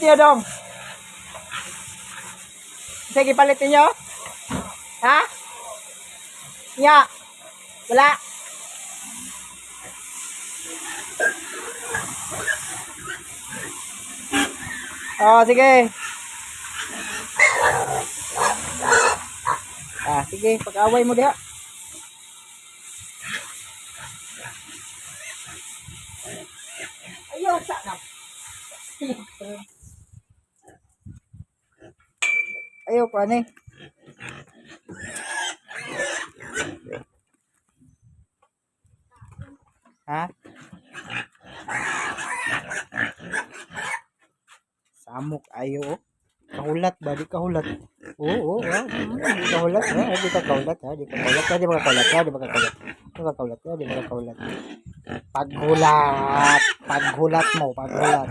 niyo dong. Sige, palit niyo. Ha? Nya. Wala. Oh, sige. Sige, pag-away mo diha. Ayaw sa na. Ayaw pa ni. Ha? Samok ayo. Kahulat ba? Di kahulat. Oo, di kahulat. Di ka kahulat. Di ka kahulat. Di ba kahulat? Di ba kahulat? Di ba kahulat? Di ba kahulat? Paghulat. Paghulat mo. Paghulat.